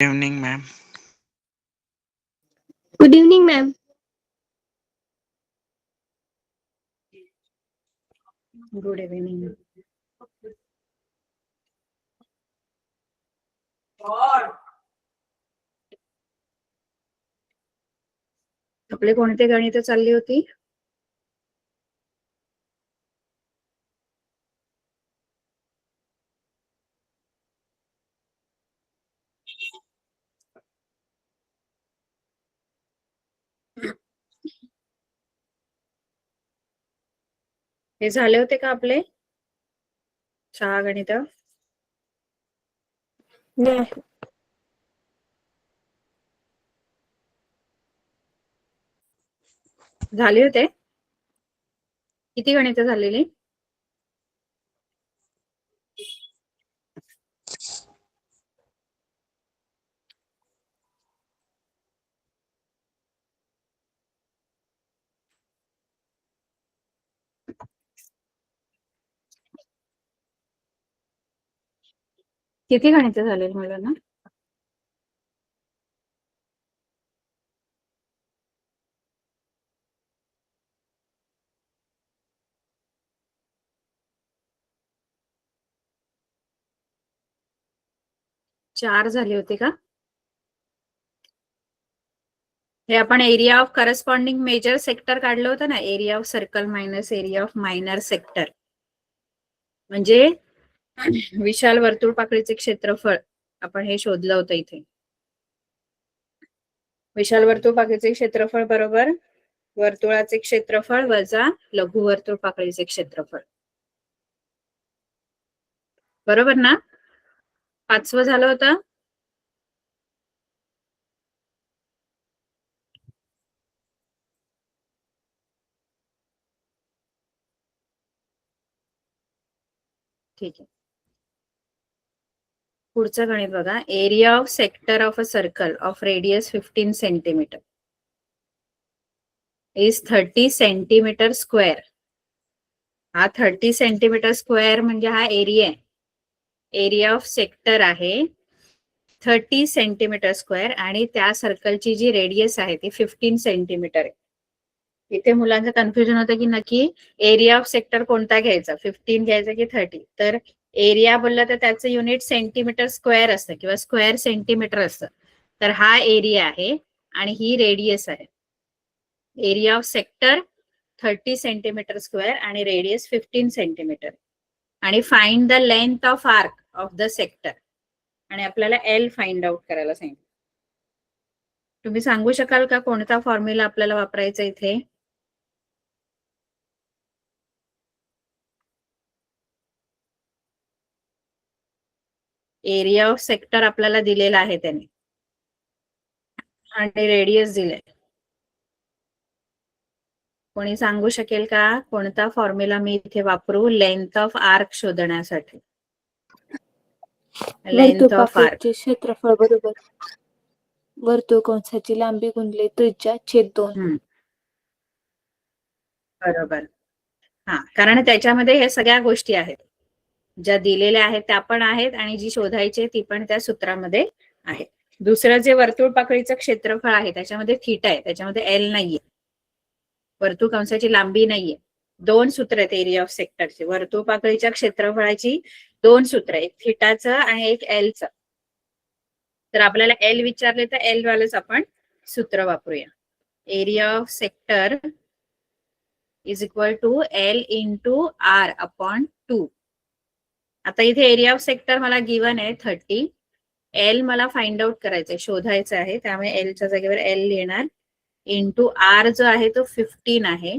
Evening, ma'am. Good evening, ma'am. Good evening. आपले कोणते गणित चालली होती? हे झाले होते का आपले 6 गणित? नाही. झाले होते? किती गणित झालेली? किती गणित झालेली मला ना? चार झाले होते का? हे आपण area of corresponding major sector काढलं होतं ना, area of circle minus area of minor sector. म्हणजे विशाल वर्तुळ पाकळीचे क्षेत्रफळ आपण हे शोधलं होतं इथे. विशाल वर्तुळ पाकळीचे क्षेत्रफळ बरोबर वर्तुळाचे क्षेत्रफळ वजा लघु वर्तुळ पाकळीचे क्षेत्रफळ. बरोबर ना? 5वं झालं होतं. ठीक आहे. पुढचं गणित बघा. Area of sector of a circle of radius 15 centimetre is 30 centimetre square. हा 30 सेंटीमीटर स्क्वेअर म्हणजे हा एरिया आहे. एरिया ऑफ सेक्टर आहे 30 सेंटीमीटर स्क्वेअर आणि त्या सर्कलची जी रेडियस आहे ती 15 सेंटीमीटर आहे. इथे मुलांचं कन्फ्युजन होतं की नक्की एरिया ऑफ सेक्टर कोणता घ्यायचा, 15 घ्यायचा की 30. तर एरिया बोललं तर त्याचं युनिट सेंटीमीटर स्क्वेअर असतं किंवा स्क्वेअर सेंटीमीटर असतं. तर हा एरिया आहे आणि ही रेडियस आहे. Area of sector 30 centimetre square आणि रेडियस 15 सेंटीमीटर. आणि find the length of arc of the sector. आणि आपल्याला एल फाइंड आउट करायला सांगितलं. तुम्ही सांगू शकाल का कोणता फॉर्म्युला आपल्याला वापरायचा इथे? एरिया ऑफ सेक्टर आपल्याला दिलेला आहे त्याने आणि रेडियस दिले. कोणी सांगू शकेल का कोणता फॉर्म्युला मी इथे वापरू लेंथ ऑफ आर्क शोधण्यासाठी? लेंथ ऑफ आर्क क्षेत्रफळ बरोबर वर्तुळ कंसाची लांबी गुणिले त्रिज्या छेद 2. बरोबर. हा, कारण त्याच्यामध्ये हे सगळ्या गोष्टी आहेत ज्या दिलेल्या आहेत त्या पण आहेत आणि जी शोधायची ती पण त्या सूत्रामध्ये आहे. दुसरं जे वर्तुळ पाकळीचं क्षेत्रफळ आहे त्याच्यामध्ये थीटा आहे, त्याच्यामध्ये एल नाहीये. वर्तुळ कंसाची लांबी नाहीये. 2 सूत्र आहेत एरिया ऑफ सेक्टरचे. वर्तुळ पाकळीच्या क्षेत्रफळाची 2 सूत्र, एक थीटाचं आणि एक एलचं. तर आपल्याला एल विचारले तर एल वालच आपण सूत्र वापरूया. Area of sector is equal to L into R upon 2. आता इथे एरिया ऑफ सेक्टर मला गिवन आहे 30. एल मला फाइंड आउट करायचंय, शोधायचं आहे. त्यामुळे एलच्या जागेवर एल लिहिणार. इंटू आर जो आहे तो 15 आहे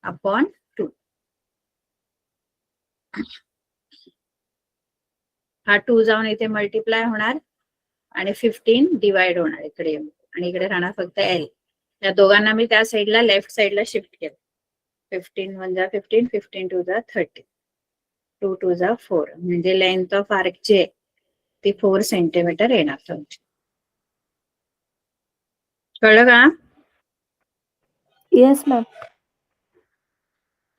अपॉन 2. हा 2 जाऊन इथे मल्टिप्लाय होणार आणि 15 डिवाइड होणार इकडे येऊन आणि इकडे राहणार फक्त एल. या दोघांना मी त्या साईडला लेफ्ट साईडला शिफ्ट केलं. 15 1 जा 15, 15 2 जा 30, 2 2 जा 4. म्हणजे लेंथ ऑफ आर्क जी आहे ती 4 सेंटीमीटर येणार तुमची. कळलं का? Yes ma'am.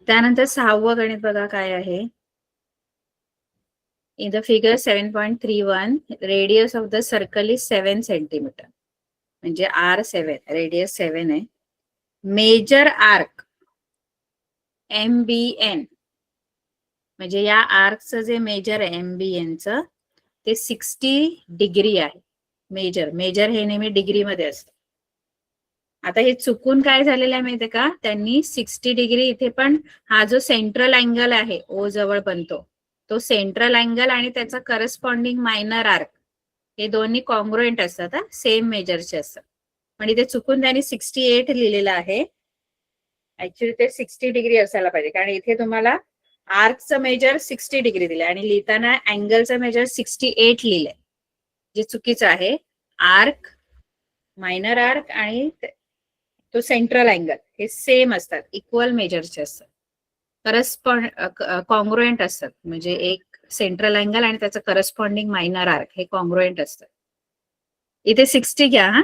त्यानंतर 6वं गणित बघा काय आहे. In the figure 7.31, radius of the circle is 7 centimeter. म्हणजे R7, radius 7 आहे. Major arc MBN, म्हणजे या आर्कचं जे मेजर आहे MBNचं ते 60 डिग्री आहे. मेजर हे नेहमी डिग्रीमध्ये असतं. आता हे चुकून काय झालेलं आहे माहितीये का, त्यांनी 60 डिग्री इथे पण हा जो सेंट्रल अँगल आहे ओ जवळ बनतो तो सेंट्रल अँगल आणि त्याचा करस्पॉन्डिंग मायनर आर्क हे दोन्ही कॉन्ग्रुएंट असतात, सेम मेजरचे असतात. पण इथे चुकून त्यांनी 68 लिहिलेलं आहे. ऍक्च्युली ते 60 डिग्री असायला पाहिजे, कारण इथे तुम्हाला आर्कचं मेजर 60 डिग्री दिलंय आणि लिहिताना अँगलचं मेजर 68 लिहिलंय, जे चुकीचं आहे. आर्क, मायनर आर्क आणि तो सेंट्रल अँगल हे सेम असतात, इक्वल मेजरचे असतात, कॉन्ग्रुएंट असतात. म्हणजे एक सेंट्रल अँगल आणि त्याचं करस्पॉन्डिंग मायनर आर्क हे कॉन्ग्रुएंट असतात. इथे 60 घ्या. हा,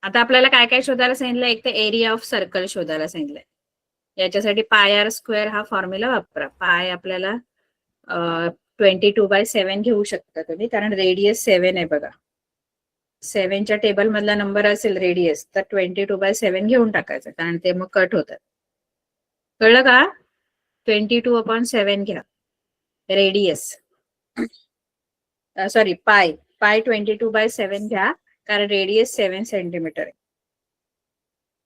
आता आपल्याला काय काय शोधायला सांगितलं, एक तर एरिया ऑफ सर्कल शोधायला सांगितलंय. याच्यासाठी पाय आर स्क्वेअर हा फॉर्म्युला वापरा. पाय आपल्याला 22/7 घेऊ शकता तुम्ही, कारण रेडियस 7 आहे बघा. 7च्या टेबल मधला नंबर असेल रेडियस तर 22/7 घेऊन टाकायचं, कारण ते मग कट होतात. कळलं का? 22/7 घ्या रेडियस, सॉरी पाय 22/7 घ्या, कारण रेडियस 7 सेंटीमीटर आहे.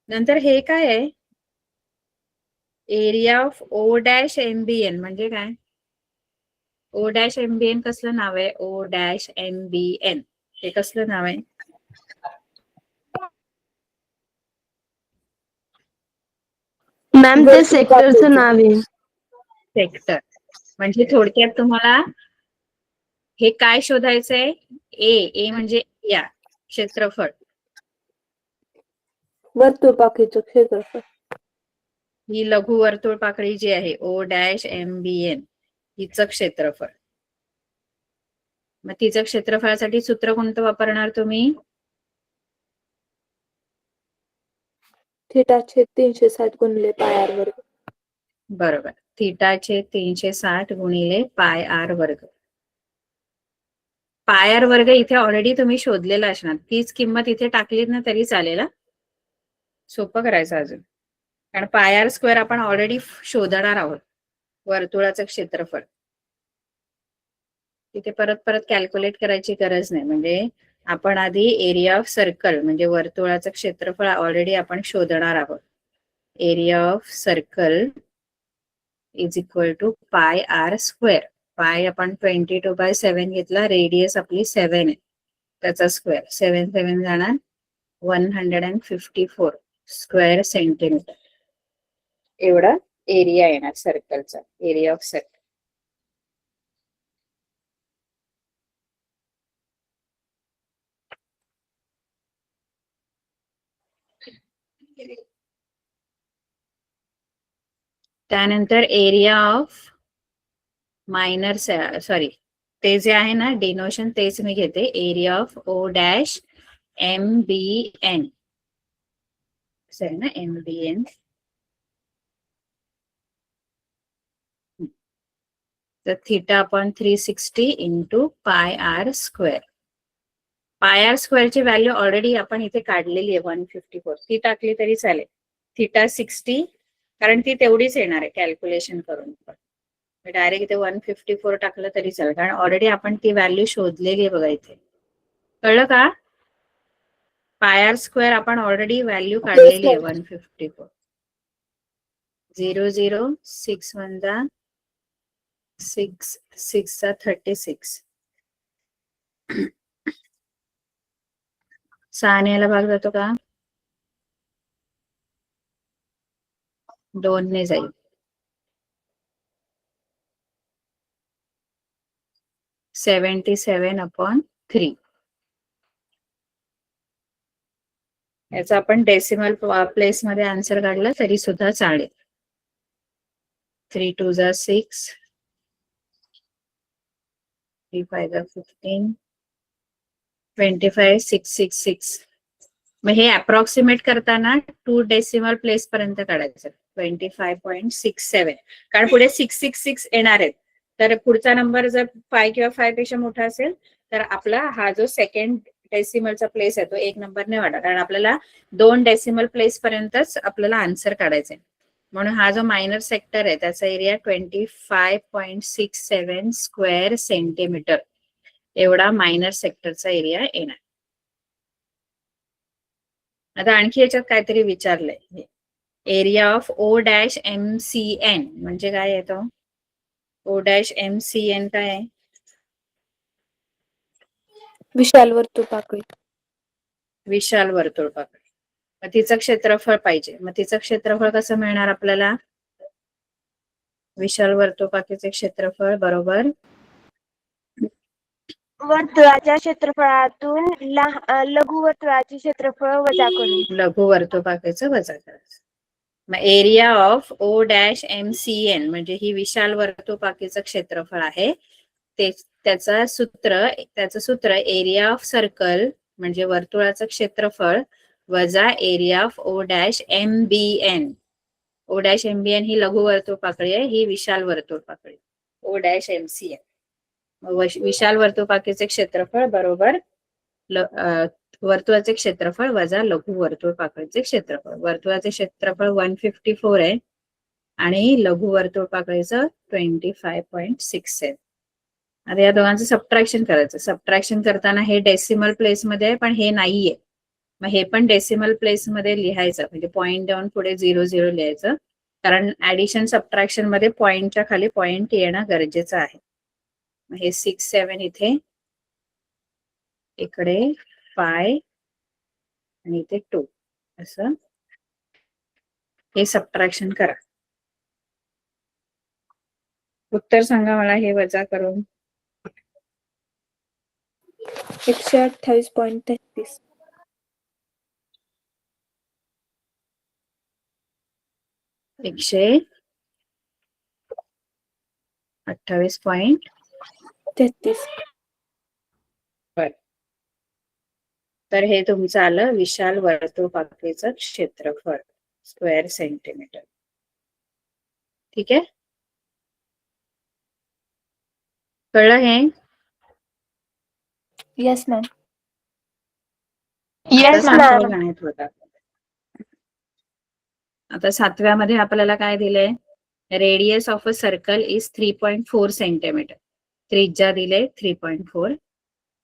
नंतर हे काय आहे, area of O dash MBN म्हणजे काय? ओ डॅश MBN कसलं नाव आहे? ओ डॅश MBN हे कसलं नाव आहे? मॅम ते सेक्टरचं नाव आहे. सेक्टर म्हणजे थोडक्यात तुम्हाला हे काय शोधायचंय? ए म्हणजे या क्षेत्रफळ, वर्तुळपाकीचं क्षेत्रफळ. ही लघु वर्तुळ पाकळी जी आहे ओ डॅश MBN हिचं क्षेत्रफळ. मग तिचं क्षेत्रफळासाठी सूत्र कोणतं वापरणार तुम्ही? θ/360 गुणिले पाय आर वर्ग. बरोबर, θ/360 गुणिले पाय आर वर्ग. पाय आर वर्ग इथे ऑलरेडी तुम्ही शोधलेला असणार, तीच किंमत इथे टाकलीत ना तरी चालेल. सोपं करायचं अजून, कारण पाय आर स्क्वेअर आपण ऑलरेडी शोधणार आहोत, वर्तुळाचं क्षेत्रफळ. तिथे परत परत कॅल्क्युलेट करायची गरज नाही. म्हणजे आपण आधी एरिया ऑफ सर्कल म्हणजे वर्तुळाचं क्षेत्रफळ ऑलरेडी आपण शोधणार आहोत. Area of circle is equal to pi R square. Pi आपण 22/7 घेतला, रेडियस आपली 7 आहे, त्याचा स्क्वेअर 7 जाणार 154 स्क्वेअर सेंटीमीटर. एवढा एरिया येणार सर्कलचा, एरिया ऑफ सर्कल. त्यानंतर एरिया ऑफ मायनर, सॉरी ते जे आहे ना डिनोशन तेच मी घेते. Area of O dash MBN आहे ना, MBN. तर θ/360 into pi R square. Pi r स्क्वेअरची व्हॅल्यू ऑलरेडी आपण इथे काढलेली आहे 154. ती टाकली तरी चालेल. θ60 कारण ती तेवढीच येणार आहे कॅल्क्युलेशन करून. डायरेक्ट इथे 154 टाकलं तरी चालेल, कारण ऑलरेडी आपण ती व्हॅल्यू शोधलेली आहे बघा इथे. कळलं का? पाय आर स्क्वेअर आपण ऑलरेडी व्हॅल्यू काढलेली आहे 154. 0 0 6 1 जा 6 6 चा 36. 6 ने याला भाग जातो का? 2 ने जाईल. 77/3. याचा आपण डेसिमल प्लेस मध्ये आन्सर काढला तरी सुद्धा चालेल. 3 2 जा 6, 3 5 जा 15, 25,666. मग हे अप्रॉक्सिमेट करताना 2 डेसिमल प्लेस पर्यंत काढायचं. 25.67. कारण पुढे 666 येणार आहेत, तर पुढचा नंबर जर 5 किंवा 5 पेक्षा मोठा असेल तर आपला हा जो सेकंड डेसिमलचा प्लेस आहे तो 1 नंबरने वाढा, कारण आपल्याला 2 डेसिमल प्लेस पर्यंतच आपल्याला आन्सर काढायचा आहे. म्हणून हा जो मायनर सेक्टर आहे त्याचा एरिया 25.67 स्क्वेअर सेंटीमीटर एवढा मायनर सेक्टरचा एरिया येणार. आता आणखी याच्यात काहीतरी विचारलंय, एरिया ऑफ O'(MCN) म्हणजे काय येतो? O'(MCN) काय आहे? विशाल वर्तुळपाकळी. विशाल वर्तुळपाकळी. मग तिचं क्षेत्रफळ पाहिजे. मग तिचं क्षेत्रफळ कसं मिळणार आपल्याला? विशाल वर्तुळपाकळीचे क्षेत्रफळ बरोबर वर्तुळाच्या क्षेत्रफळातून लघु वर्तुळाचे क्षेत्रफळ वजा करून. लघु वर्तुळपाकळीचं वजा करायचं. मग एरिया ऑफ O'(MCN) म्हणजे ही विशाल वर्तुळपाकळीचं क्षेत्रफळ आहे. त्याचं सूत्र एरिया ऑफ सर्कल म्हणजे वर्तुळाचं क्षेत्रफळ वजा एरिया ऑफ O'(MBN). O'(MBN) ही लघु वर्तुळपाकळी आहे, ही विशाल वर्तुळपाकळी O'(MCN). विशाल वर्तुळपाकळीचे क्षेत्रफळ बरोबर वर्तुळाचे क्षेत्रफळ वजा लघु वर्तुळपाकळीचे क्षेत्रफळ. वर्तुळाचे क्षेत्रफळ 154 आहे आणि लघु वर्तुळपाकळीचं 25.67. आता या दोघांचं सबट्रॅक्शन करायचं. सबट्रॅक्शन करताना हे डेसिमल प्लेस मध्ये आहे पण हे नाहीये, मग हे पण डेसिमल प्लेस मध्ये लिहायचं, म्हणजे पॉइंट देऊन पुढे 00 लिहायचं, कारण ऍडिशन सबट्रॅक्शन मध्ये पॉइंटच्या खाली पॉइंट येणं गरजेचं आहे. मग हे 6 7 इथे, इकडे 5 आणि इथे 2 असं हे सबट्रॅक्शन करा. उत्तर सांगा मला हे वजा करून. 128.33. 128.33. तर हे तुमचं आलं विशाल वर्तुळपाकळीचं क्षेत्रफळ स्क्वेअर सेंटीमीटर. ठीक आहे, कळलं हे? Yes ma'am. Yes ma'am. गणित होता. आता 7व्या मध्ये आपल्याला काय दिलंय? Radius of a circle is 3.4 centimetre. त्रिज्या दिले 3.4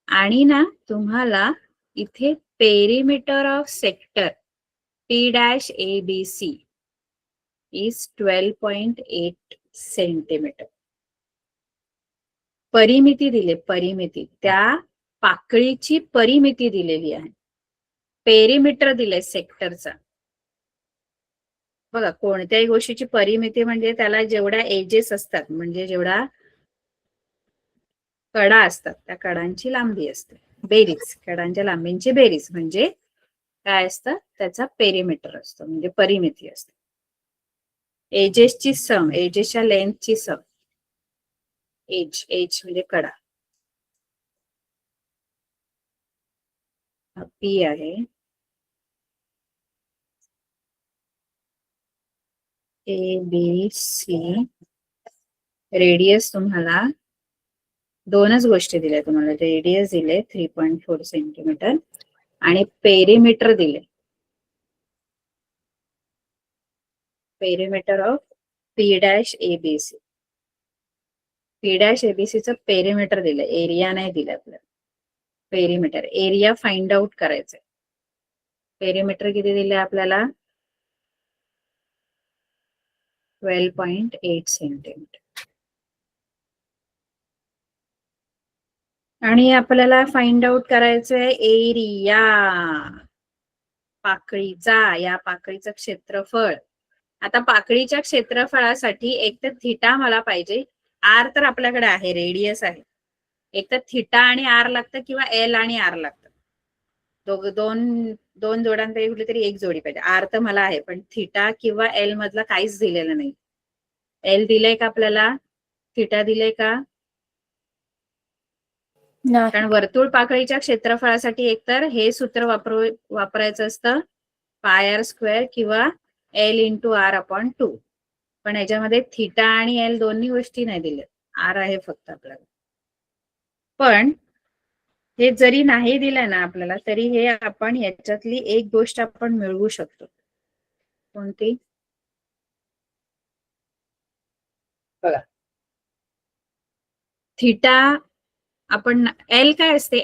आणि ना तुम्हाला इथे perimeter of sector P'(ABC) is 12.8 centimetre. परिमिती दिले, परिमिती त्या पाकळीची परिमिती दिलेली आहे. पेरिमीटर दिले सेक्टरचा. बघा, कोणत्याही गोष्टीची परिमिती म्हणजे त्याला जेवढ्या एजेस असतात, म्हणजे जेवढा कडा असतात त्या कडांची लांबी असते, बेरीज, कडांच्या लांबींची बेरीज म्हणजे काय असतं? त्याचा पेरिमीटर असतो, म्हणजे परिमिती असते. एजेसची सम, एजेसच्या लेंथची सम, एज म्हणजे कडा. पी आहे, ABC. रेडियस तुम्हाला दोनच गोष्टी दिल्या, तुम्हाला रेडियस दिले 3.4 सेंटीमीटर आणि पेरिमीटर दिले, पेरिमीटर ऑफ P'(ABC). P'(ABC) चं पेरिमीटर दिलं, एरिया नाही दिलं आपल्याला. पेरिमीटर, एरिया फाइंड आउट करायचंय. पेरिमीटर किती दिले आपल्याला? 12.8 सेंटीमीटर. आणि आपल्याला फाइंड आउट करायचंय एरिया पाकळीचा, या पाकळीचं क्षेत्रफळ. आता पाकळीच्या क्षेत्रफळासाठी एक तर थिटा मला पाहिजे, आर तर आपल्याकडे आहे, रेडियस आहे. एक तर थिटा आणि आर लागतं किंवा एल आणि आर लागतं. दोन जोड्यांपैकी कुठली तरी एक जोडी पाहिजे. आर तर मला आहे पण थिटा किंवा एल मधला काहीच दिलेलं नाही. एल दिलंय का आपल्याला? थिटा दिलंय का? कारण वर्तुळ पाकळीच्या क्षेत्रफळासाठी एकतर हे सूत्र वापरायचं असतं, πr² किंवा L इंटू R अपॉन 2. पण याच्यामध्ये थिटा आणि L दोन्ही गोष्टी नाही दिल्या, R आहे फक्त आपल्याला. पण हे जरी नाही दिलं ना आपल्याला, तरी हे आपण याच्यातली एक गोष्ट आपण मिळवू शकतो. कोणती? बघा, थिटा आपण L काय असते?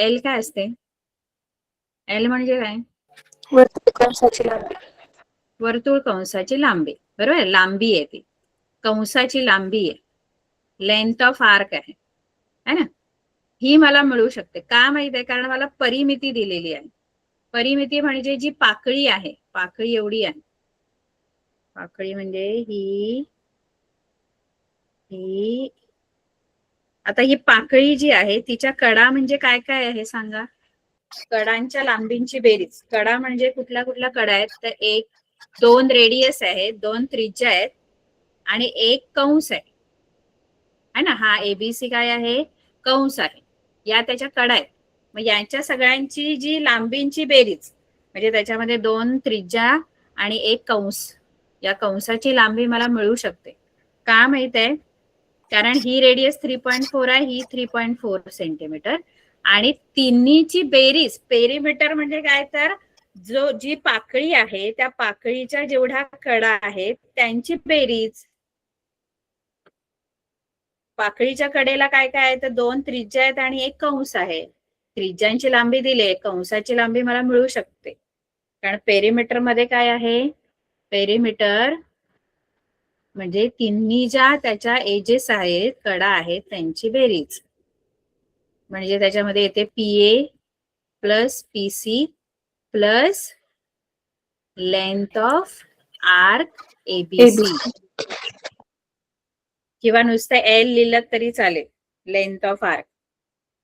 L काय असते? L म्हणजे काय? वर्तुळ कंसाची लांबी. वर्तुळ कंसाची लांबी. बरोबर, लांबी आहे ती, कंसाची लांबी आहे, लेंथ ऑफ आर्क आहे है ना. ही मला मिळू शकते. का माहित आहे? कारण मला परिमिती दिलेली आहे. परिमिती म्हणजे जी पाकळी आहे, पाकळी एवढी आहे. पाकळी म्हणजे ही आता ही पाकळी जी आहे तिच्या कडा म्हणजे काय काय आहे सांगा. कडांच्या लांबींची बेरीज. कडा म्हणजे कुठल्या कुठल्या कडा आहेत? तर एक, 2 रेडियस आहेत, 2 त्रिज्या आहेत आणि एक कंस आहे ना. हा एबीसी काय आहे? कंस आहे. या त्याच्या कडा आहेत. मग यांच्या सगळ्यांची जी लांबींची बेरीज म्हणजे त्याच्यामध्ये 2 त्रिज्या आणि एक कंस, या कंसाची लांबी मला मिळू शकते. का माहित आहे? कारण ही रेडियस 3.4 आहे, ही 3.4 सेंटीमीटर आणि तिन्हीची बेरीज. पेरीमीटर म्हणजे काय? तर जी पाकळी आहे त्या पाकळीच्या जेवढ्या कडा आहेत त्यांची बेरीज. पाकळीच्या कडेला काय काय आहे? तर 2 त्रिज्या आहेत आणि एक कंस आहे. त्रिज्यांची लांबी दिली, कंसाची लांबी मला मिळू शकते. कारण पेरीमीटर मध्ये काय आहे? पेरीमीटर म्हणजे तिन्ही ज्या त्याच्या एजेस आहेत, कडा आहेत, त्यांची बेरीज. म्हणजे त्याच्यामध्ये येते PA plus PC plus length of arc ABC. किंवा नुसतं एल लिहिलं तरी चालेल, लेंथ ऑफ आर्क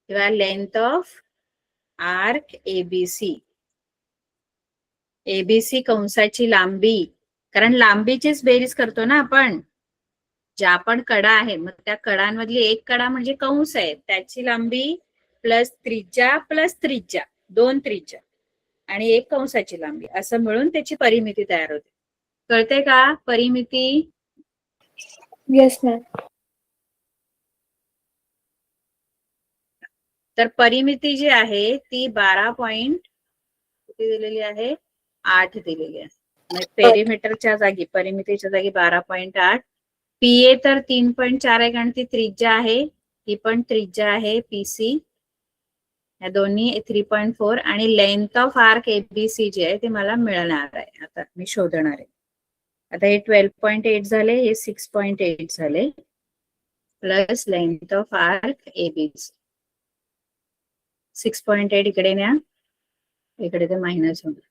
किंवा length of arc ABC. ABC कंसाची लांबी, कारण लांबीचीच बेरीज करतो ना आपण. ज्या पण कडा आहे, मग त्या कडांमधली एक कडा म्हणजे कंस आहे, त्याची लांबी प्लस त्रिज्या, 2 त्रिज्या आणि एक कंसाची लांबी, असं मिळून त्याची परिमिती तयार होते. कळते का परिमिती? Yes ma'am. तर परिमिती जी आहे ती 12 किती दिलेली आहे? 8 दिलेली आहे. पेरीमीटरच्या जागी, परिमितीच्या जागी 12.8. पीए तर 3.4 आहे कारण ती त्रिज्या आहे, ही पण त्रिज्या आहे पीसी. या दोन्ही 3.4 आणि लेंथ ऑफ आर्क एबीसी जे आहे ते मला मिळणार आहे. आता मी शोधणार आहे. आता हे 12.8 झाले, हे 6.8 झाले plus length of arc ABC. 6.8 इकडे न्या, इकडे ते मायनस होणार.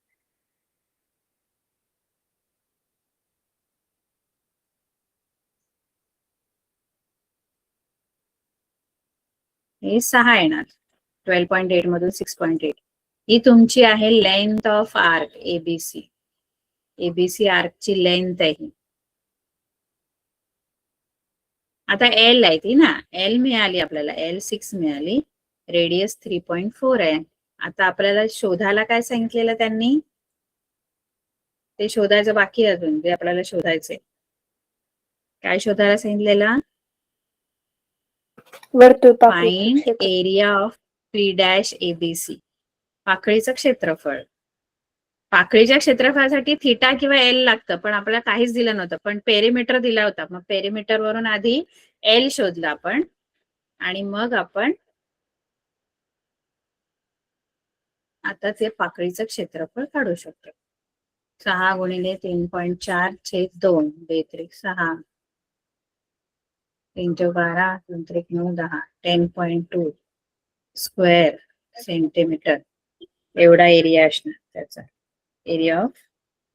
हे 6 येणार. 12.8 मधून 6.8 ही तुमची आहे length of arc ABC. ABC आर्कची लेंथ आहे. आता एल आहे ती ना, एल मिळाली आपल्याला, एल 6 मिळाली, रेडियस 3.4 आहे. आता आपल्याला शोधायला काय सांगितलेलं त्यांनी? ते शोधायचं बाकी अजून, जे आपल्याला शोधायचंय. काय शोधायला सांगितलेलं? वर्तुळ फाइंड एरिया ऑफ 3' एबीसी. पाकळीचं क्षेत्रफळ. पाकळीच्या क्षेत्रफळासाठी थिटा किंवा एल लागतं, पण आपल्याला काहीच दिलं नव्हतं, पण पेरीमीटर दिला होता. मग पेरीमीटर वरून आधी एल शोधला आपण आणि मग आपण आता ते पाकळीचं क्षेत्रफळ काढू शकतो. 6 गुणिले 3.4 छेद 2 बेत्रिक 6 3 12 2 त्रिक 9 10 10.2 स्क्वेअर सेंटीमीटर एवढा एरिया असणार त्याचा. एरिया ऑफ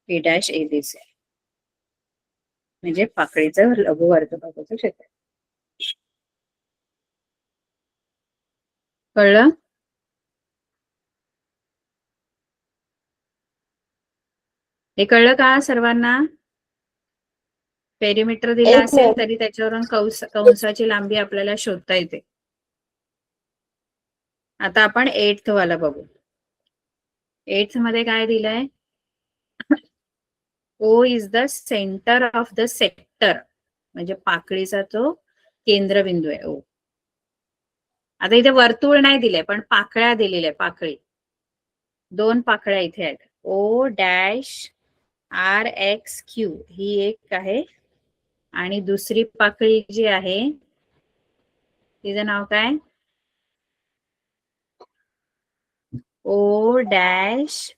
P' एबीसी म्हणजे पाकळीचं लघुवर्तुळाकाराचं क्षेत्र. कळलं? हे कळलं का सर्वांना? पेरीमीटर दिला एक असेल तरी त्याच्यावरून कंसाची लांबी आपल्याला शोधता येते. आता आपण 8th वाला बघू. 8th मध्ये काय दिलंय? O is the centre of the sector, म्हणजे पाकळीचा तो केंद्रबिंदू आहे ओ. आता इथे वर्तुळ नाही दिले पण पाकळ्या दिलेल्या आहे, पाकळी. 2 पाकळ्या इथे आहेत. ओ डॅश आर एक्स क्यू ही एक आहे आणि दुसरी पाकळी जी आहे तिचं नाव काय? ओ डॅश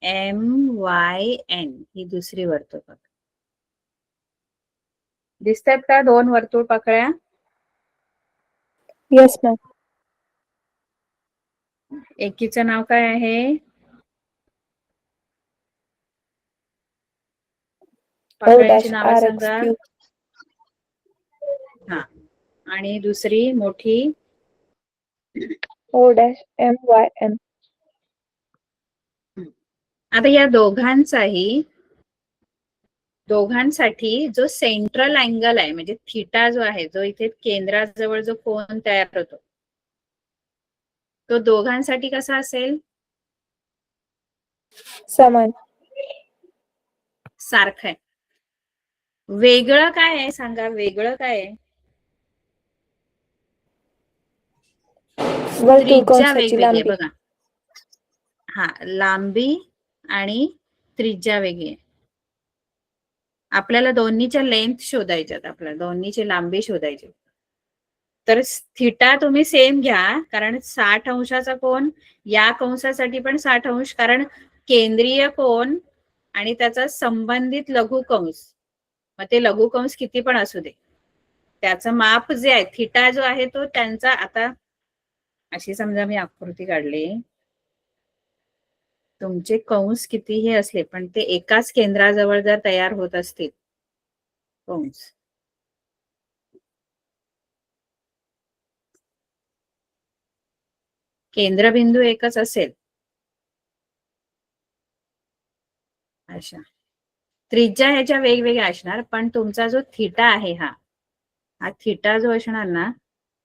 एम वाय एन ही दुसरी वर्तुळ पाकळी. दिसतात का 2 वर्तुळ पाकळ्या? Yes ma'am. एकीचं नाव काय आहे? ओ पाकळ्यांची डॅश नावं आर एक्स सांगा. क्यू. हा, आणि दुसरी मोठी? ओ डॅश एम वाय एन. आता या दोघांसाठी जो सेंट्रल अँगल आहे म्हणजे थिटा जो आहे, जो इथे केंद्राजवळ जो कोन तयार होतो, तो दोघांसाठी कसा असेल? समान. सारखं आहे. वेगळं काय आहे सांगा, वेगळं काय आहे? वर्तुळ त्रिज्या कंसाची वेगवेगळी आहे लांबी. बघा. हा, लांबी आणि त्रिज्या वेगळी आहे. आपल्याला दोन्हीच्या लेंथ शोधायच्यात, आपल्याला दोन्हीची लांबी शोधायची. तर थिटा तुम्ही सेम घ्या, कारण 60 अंशाचा कोन या कंसासाठी पण 60 अंश, कारण केंद्रीय कोन आणि त्याचा संबंधित लघुकंस, मग ते लघुकंस किती पण असू दे, त्याचं माप जे आहे थिटा जो आहे तो त्यांचा. आता अशी समजा मी आकृती काढली, तुमचे कंस कितीही असले पण ते एकाच केंद्राजवळ जर तयार होत असतील कंस, केंद्रबिंदू एकच असेल, अशा त्रिज्या ह्याच्या वेगवेगळ्या असणार, पण तुमचा जो थिटा आहे हा थिटा जो असणार ना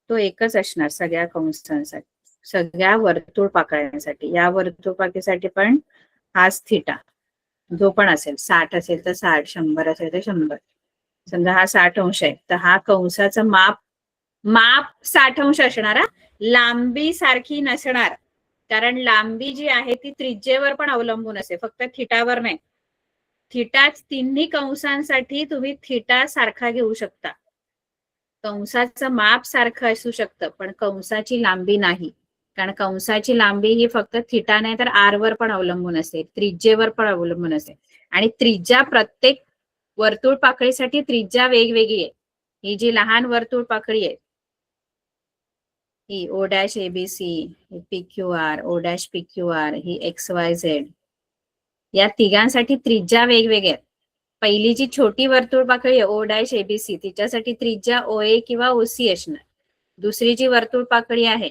तो एकच असणार सगळ्या कंसांसाठी, सगळ्या वर्तुळ पाकळ्यांसाठी. या वर्तुळ पाकळीसाठी पण हाच थिटा जो पण असेल, 60 असेल तर 60, 100 असेल तर 100. समजा हा 60 अंश आहे तर हा कंसाचं माप 60 अंश असणार. लांबी सारखी नसणार, कारण लांबी जी आहे ती त्रिज्येवर पण अवलंबून असते, फक्त थिटावर नाही. थिटाच तिन्ही कंसांसाठी तुम्ही थिटा सारखा घेऊ शकता. कंसाचं माप सारखं असू शकतं पण कंसाची लांबी नाही, कारण कंसाची लांबी ही फक्त थिटा नाही तर आर वर पण अवलंबून असते, त्रिज्येवर पण अवलंबून असते. आणि त्रिज्या प्रत्येक वर्तुळ पाकळीसाठी त्रिज्या वेगवेगळी आहे. ही जी लहान वर्तुळ पाकळी आहे ही O dash ABC, P Q R, O dash P Q R, ही एक्स वाय झेड, या तिघांसाठी त्रिज्या वेगवेगळ्या आहेत. पहिली जी छोटी वर्तुळ पाकळी आहे ओ डॅश एबीसी, तिच्यासाठी त्रिज्या ओ ए किंवा ओसी असणार. दुसरी जी वर्तुळ पाकळी आहे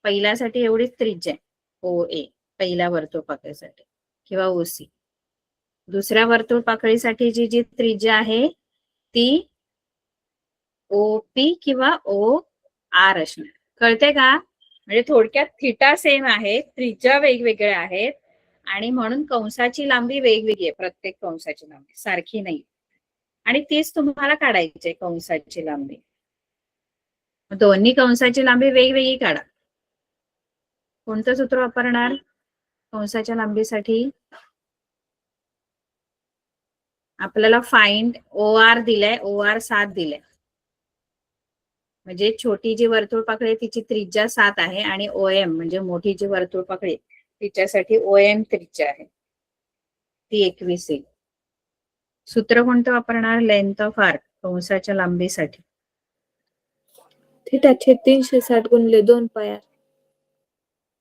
पहिल्यासाठी एवढीच त्रिज्या आहे, ओ ए पहिल्या वर्तुळ पाकळीसाठी किंवा ओसी. दुसऱ्या वर्तुळ पाकळीसाठी जी जी त्रिज्या आहे ती ओ पी किंवा ओ आर असणार. कळते का? म्हणजे थोडक्यात थिटा सेम आहे, त्रिज्या वेगवेगळ्या आहेत आणि म्हणून कंसाची लांबी वेगवेगळी आहे. प्रत्येक कंसाची लांबी सारखी नाही आणि तीच तुम्हाला काढायची आहे कंसाची लांबी. दोन्ही कंसाची लांबी वेगवेगळी काढा. कोणतं सूत्र वापरणार कंसाच्या लांबीसाठी? आपल्याला फाइंड ओ आर दिलंय, ओ आर 7 दिलंय, म्हणजे छोटी जी वर्तुळ पाकळी तिची त्रिज्या 7 आहे आणि ओ एम म्हणजे मोठी जी वर्तुळ पाकळी तिच्यासाठी ओ एम त्रिज्या आहे ती 21 येईल. सूत्र कोणतं वापरणार? लेंथ ऑफ आर्क कंसाच्या लांबीसाठी. थिटा छेद 360 गुणिले 2 पाय आर.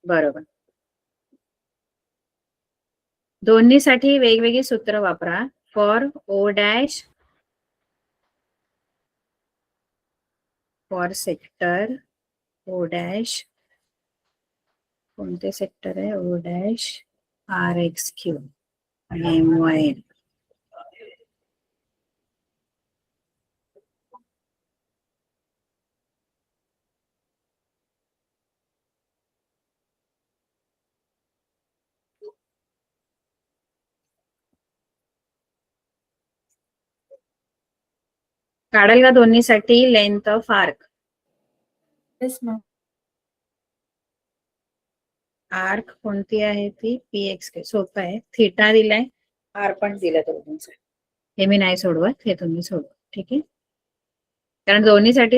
बरोबर. दोन्हीसाठी वेगवेगळी सूत्र वापरा. For O dash, for sector O dash, कोणते सेक्टर आहे? O dash R X Q आणि एम वाय एन. काढाल का दोन्हीसाठी length of arc? Yes ma'am. Arc कोणती आहे ती? PXK. सोपं आहे. थिटा दिलाय, आर पण दिलाय दोघांचा. हे मी नाही सोडवत, हे तुम्ही सोडवा. ठीक आहे, कारण दोन्हीसाठी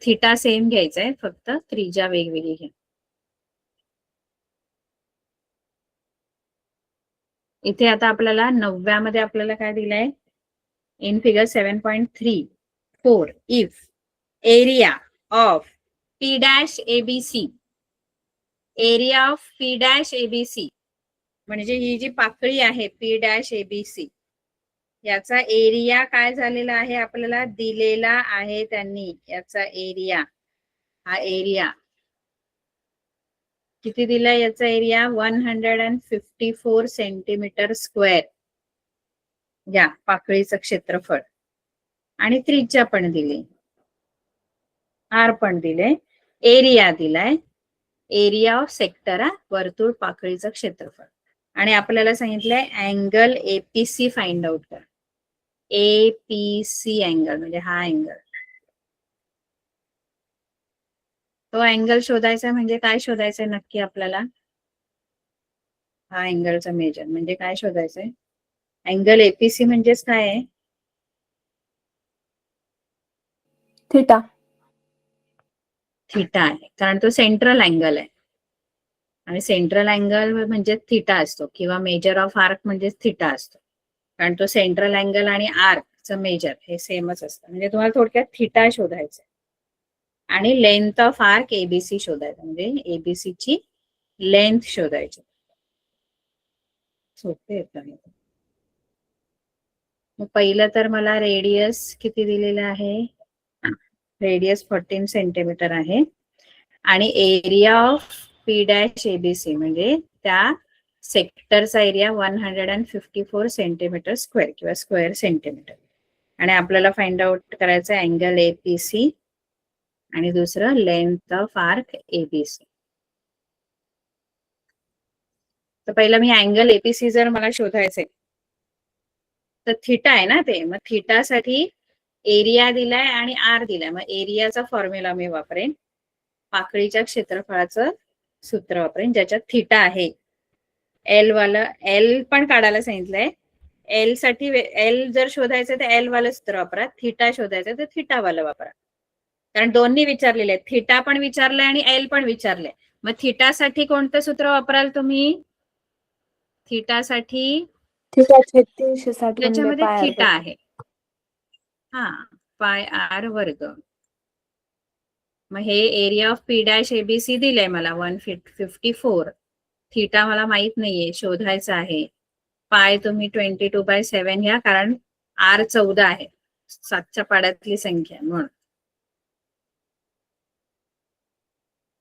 थिटा सेम घ्यायचा आहे, फक्त त्रिज्या वेगवेगळी घ्या. इथे आता आपल्याला 9व्या मध्ये आपल्याला काय दिलंय? In figure 7.34 if area of P dash ABC, area of P dash ABC म्हणजे ही जी पाकळी आहे P डॅश ABC, याचा एरिया काय झालेला आहे आपल्याला दिलेला आहे त्यांनी. याचा एरिया, हा एरिया किती दिलाय? याचा एरिया 154 सेंटीमीटर स्क्वेअर, या पाकळीचं क्षेत्रफळ. आणि त्रिज्या पण दिली, आर पण दिले, एरिया दिलाय, एरिया ऑफ सेक्टर, वर्तुळ पाकळीचं क्षेत्रफळ. आणि आपल्याला सांगितलंय अँगल APC फाइंड आउट करा. APC अँगल म्हणजे हा अँगल. तो अँगल शोधायचा म्हणजे काय शोधायचंय नक्की आपल्याला? हा अँगलचा मेजर म्हणजे काय शोधायचंय? अँगल APC म्हणजेच काय आहे? थिटा. थिटा आहे, कारण तो सेंट्रल अँगल आहे. आणि सेंट्रल अँगल म्हणजे थिटा असतो, किंवा मेजर ऑफ आर्क म्हणजे थिटा असतो, कारण तो सेंट्रल अँगल आणि आर्कचं मेजर हे सेमच असतं. म्हणजे तुम्हाला थोडक्यात थिटा शोधायचं आणि लेंथ ऑफ आर्क ABC शोधायचं, म्हणजे ABC ची लेंथ शोधायची. सोपे येतं. मग पहिलं तर मला रेडियस किती दिलेलं आहे? रेडियस 14 सेंटीमीटर आहे, आणि area of P dash ABC म्हणजे त्या सेक्टरचा एरिया 154 सेंटीमीटर स्क्वेअर किंवा स्क्वेअर सेंटीमीटर. आणि आपल्याला फाइंड आउट करायचं अँगल APC आणि दुसरं लेंथ ऑफ आर्क ABC. तर पहिला मी अँगल APC जर मला शोधायचंय तर थिटा आहे ना ते, मग थिटासाठी एरिया दिलाय आणि आर दिलाय, मग एरियाचा फॉर्म्युला मी वापरेन, पाकळीच्या क्षेत्रफळाचं सूत्र वापरेन ज्याच्यात थिटा आहे. एल वाला, एल पण काढायला सांगितलंय. एल साठी एल जर शोधायचं तर एल वाला सूत्र वापरा, थिटा शोधायचं तर थिटा वाला वापरा, कारण दोन्ही विचारलेले आहेत. थिटा पण विचारलंय आणि एल पण विचारलंय. मग थिटासाठी कोणतं सूत्र वापराल तुम्ही? थिटासाठी थिटा 360 गुणिले त्याच्यामध्ये पाय थिटा वर्ग. आहे, हा, पाय आर वर्ग. मग हे area of P dash ABC दिलंय मला 154. थिटा मला माहित नाहीये, शोधायचं आहे. पाय तुम्ही 22/7 घ्या, कारण आर 14 आहे, 7च्या पाड्यातली संख्या म्हणून.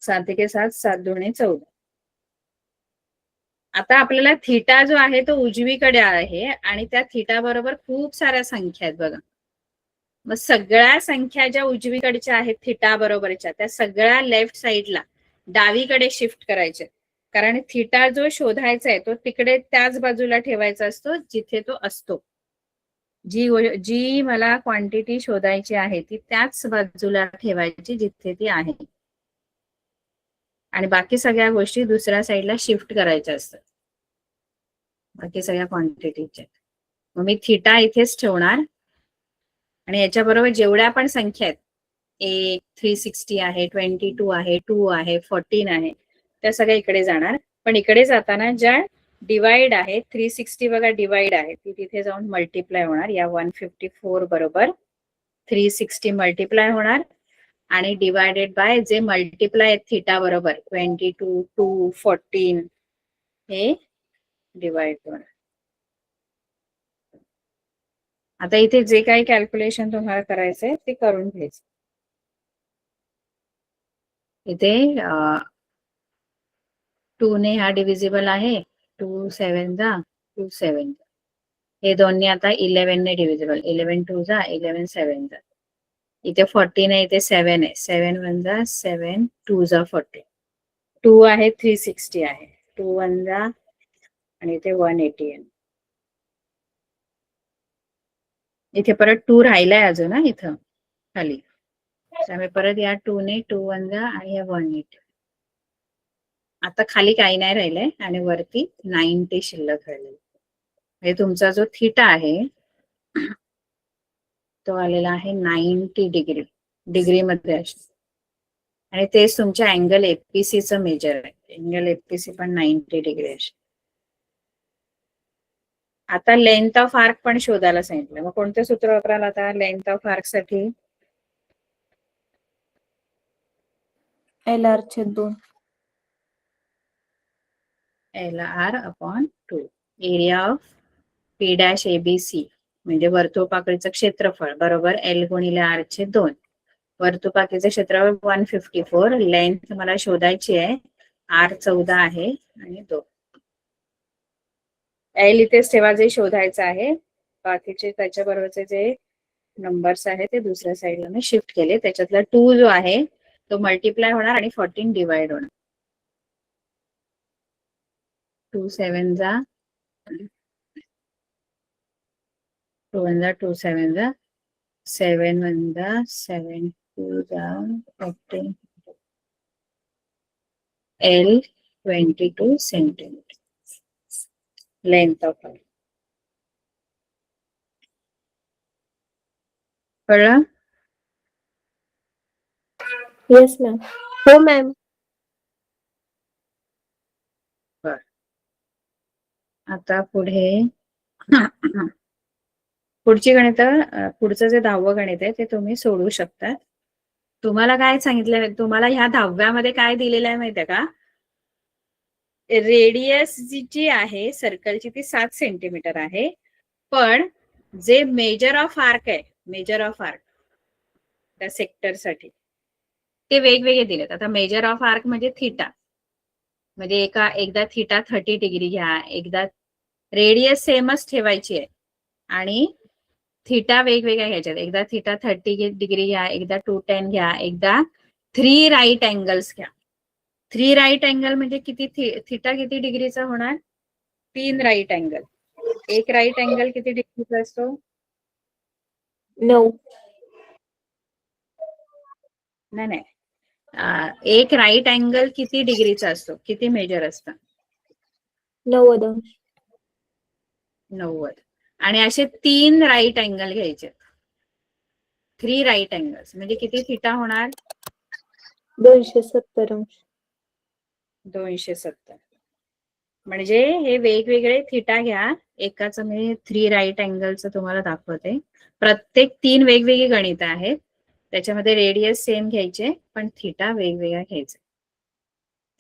7 एके 7, 7 दुणे 14. आता आपल्याला थिटा जो आहे तो उजवीकडे आहे, आणि त्या थिटा बरोबर खूप साऱ्या संख्या आहेत बघा. मग सगळ्या संख्या ज्या उजवीकडच्या आहेत थिटा बरोबरच्या, त्या सगळ्या लेफ्ट साइडला डावीकडे शिफ्ट करायचे, कारण थिटा जो शोधायचा आहे तो तिकडे त्याच बाजूला ठेवायचा असतो जिथे तो असतो. जी मला क्वांटिटी शोधायची आहे ती त्याच बाजूला ठेवायची जिथे ती आहे, आणि बाकी सगळ्या गोष्टी दुसऱ्या साईडला शिफ्ट करायच्या असतात, बाकी सगळ्या क्वांटिटीच्या. मग मी थिटा इथेच ठेवणार, आणि याच्याबरोबर जेवढ्या पण संख्या आहेत, 1, 360 आहे, 22 आहे, 2 आहे, 14 आहे, त्या सगळ्या इकडे जाणार. पण इकडे जाताना ज्या डिवाइड आहे, 360 बघा डिवाइड आहे, ती तिथे जाऊन मल्टिप्लाय होणार. या 154 बरोबर 360 मल्टिप्लाय होणार, आणि डिवायडेड बाय जे मल्टिप्लाय आहेत थिटा बरोबर 22, 2, 14 हे डिवाइड होणार. आता इथे जे काही कॅल्क्युलेशन तुम्हाला करायचंय ते करून घ्यायचं. इथे 2 ने हा डिव्हिजिबल आहे, 2 7 जा 2 7 जा, हे दोन्ही आता 11 ने डिव्हिजिबल, 11 2 जा 11 7 जा. इथे 14 आहे, इथे 7 आहे, 7 1 जा 7, 2 जा 14, 2 आहे 360 आहे, 2 1 जा, आणि इथे 180 आहे. इथे परत 2 राहिलाय अजून ना इथं, खाली. त्यामुळे परत या 2 ने 2 1 जा आणि या 1 ने 2. आता खाली काही नाही राहिलंय आणि वरती 90 शिल्लक राहिलेलं. म्हणजे तुमचा जो थिटा आहे तो आलेला आहे 90 डिग्री, डिग्री मध्ये असतो. आणि तेच तुमच्या अँगल एपीसीचं मेजर आहे. अँगल एपीसी पण 90 डिग्री असते. आता लेंथ ऑफ आर्क पण शोधायला सांगितलं. मग कोणते सूत्र वापराल आता लेंथ ऑफ आर्क साठी? LR/2. LR/2. Area of P dash ABC म्हणजे वर्तुळपाकळीचं क्षेत्रफळ बरोबर L गुणिले R/2. वर्तुळपाकळीचं क्षेत्रफळ 154. लेंथ मला शोधायची आहे. R 14 आहे आणि 2. L इथेच ठेवा जे शोधायचं आहे. बाकीचे त्याच्या बरोबरचे जे नंबर्स आहेत ते दुसऱ्या साईडला मी शिफ्ट केले. त्याच्यातला 2 जो आहे तो मल्टिप्लाय होणार आणि 14 डिवाइड होणार. 2 7 जा 2 1 जा 2 7 जा 7 1 जा 7 2 जा 14. L 22 centimetre length of arc. कळलं? Yes ma'am. हो मॅम. आता पुढे पुढची गणित, पुढचं जे 10वं गणित आहे ते तुम्ही सोडवू शकता. तुम्हाला काय सांगितलं, तुम्हाला ह्या 10व्यामध्ये काय दिलेलं आहे माहितीये का? रेडियस जी आहे सर्कलची ती 7 सेंटीमीटर आहे. पण जे मेजर ऑफ आर्क आहे, मेजर ऑफ आर्क त्या सेक्टरसाठी ते वेगवेगळे दिलेत. आता मेजर ऑफ आर्क म्हणजे थिटा, म्हणजे एकदा थिटा 30 डिग्री घ्या, एकदा रेडियस सेमच ठेवायची आहे आणि थिटा वेगवेगळ्या घ्यायच्यात. एकदा थिटा 30 डिग्री घ्या, एकदा 210 घ्या, एकदा 3 राईट अँगल्स घ्या. 3 राईट अँगल म्हणजे किती, थिटा किती डिग्रीचा होणार? 3 राईट अँगल. एक राईट अँगल किती डिग्रीचा असतो? 9. नाही. एक राईट अँगल किती डिग्रीचा असतो? किती मेजर असतं? 90 अंश. 90. आणि असे 3 राईट अँगल घ्यायचे. 3 राईट अँगल्स म्हणजे किती थिटा होणार? 270 अंश. 270. म्हणजे हे वेगवेगळे थिटा घ्या. एकाचं मी 3 राईट अँगलचं तुम्हाला दाखवते. प्रत्येक 3 वेगवेगळी गणित आहेत. त्याच्यामध्ये रेडियस सेम घ्यायचे पण थिटा वेगवेगळा घ्यायचा.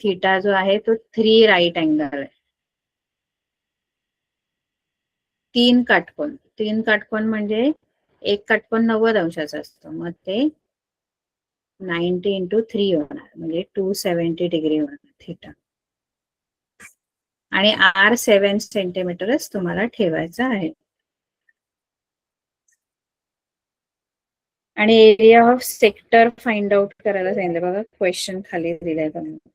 थिटा जो आहे तो 3 राईट अँगल आहे. 3 काटकोन म्हणजे एक काटकोन 90 अंशाचा असतो. मग ते 90 × 3 होणार म्हणजे 270 डिग्री होणार थिटा. आणि R 7 सेंटीमीटरच तुम्हाला ठेवायचं आहे. आणि area of sector find out करायला सांगितलं बघा. क्वेश्चन खाली दिलाय तुम्हाला.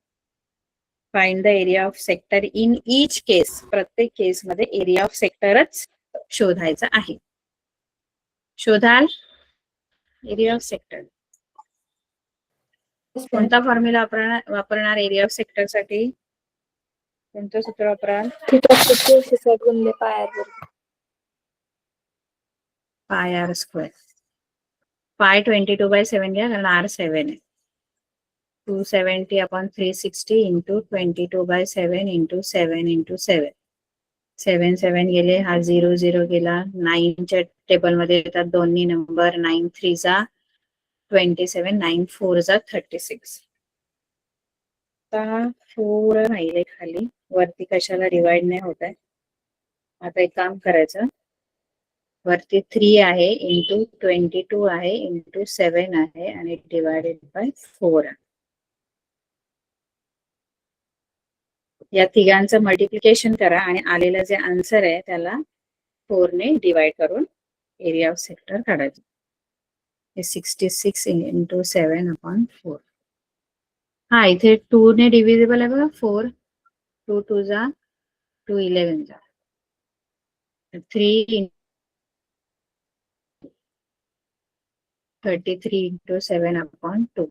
Find the area of sector in each case. प्रत्येक केस मध्ये एरिया ऑफ सेक्टरच शोधायचा आहे. शोधाल एरिया ऑफ सेक्टर. कोणता फॉर्म्युला वापरणार एरिया ऑफ सेक्टर साठी? कोणतं सूत्र वापराल? थिटा 360 गुणिले पाय r वर्ग. पाय r स्क्वेअर. पाय 22/7 घ्या कारण R 7 आहे. 270 / 360 × 22/7 × 7 × 7. 7 7 गेले, हा 0 0 गेला. 9च्या टेबलमध्ये येतात दोन्ही नंबर. 9 3 जा 27, 9 4 जा 36. आता 4 राहिले खाली. वरती कशाला डिवाइड नाही होत आहे. आता एक काम करायचं, वरती 3 आहे इंटू 22 आहे इंटू 7 आहे आणि डिवायडेड बाय 4. या तिघांचं मल्टिप्लिकेशन करा आणि आलेलं जे आन्सर आहे त्याला 4 ने डिवाइड करून एरिया ऑफ सेक्टर काढायचं. 66 × 7/4. हा इथे 2 ने डिव्हिजिबल आहे बघा. 4 2 2 जा 2 11 जा 3 33 into 7/2.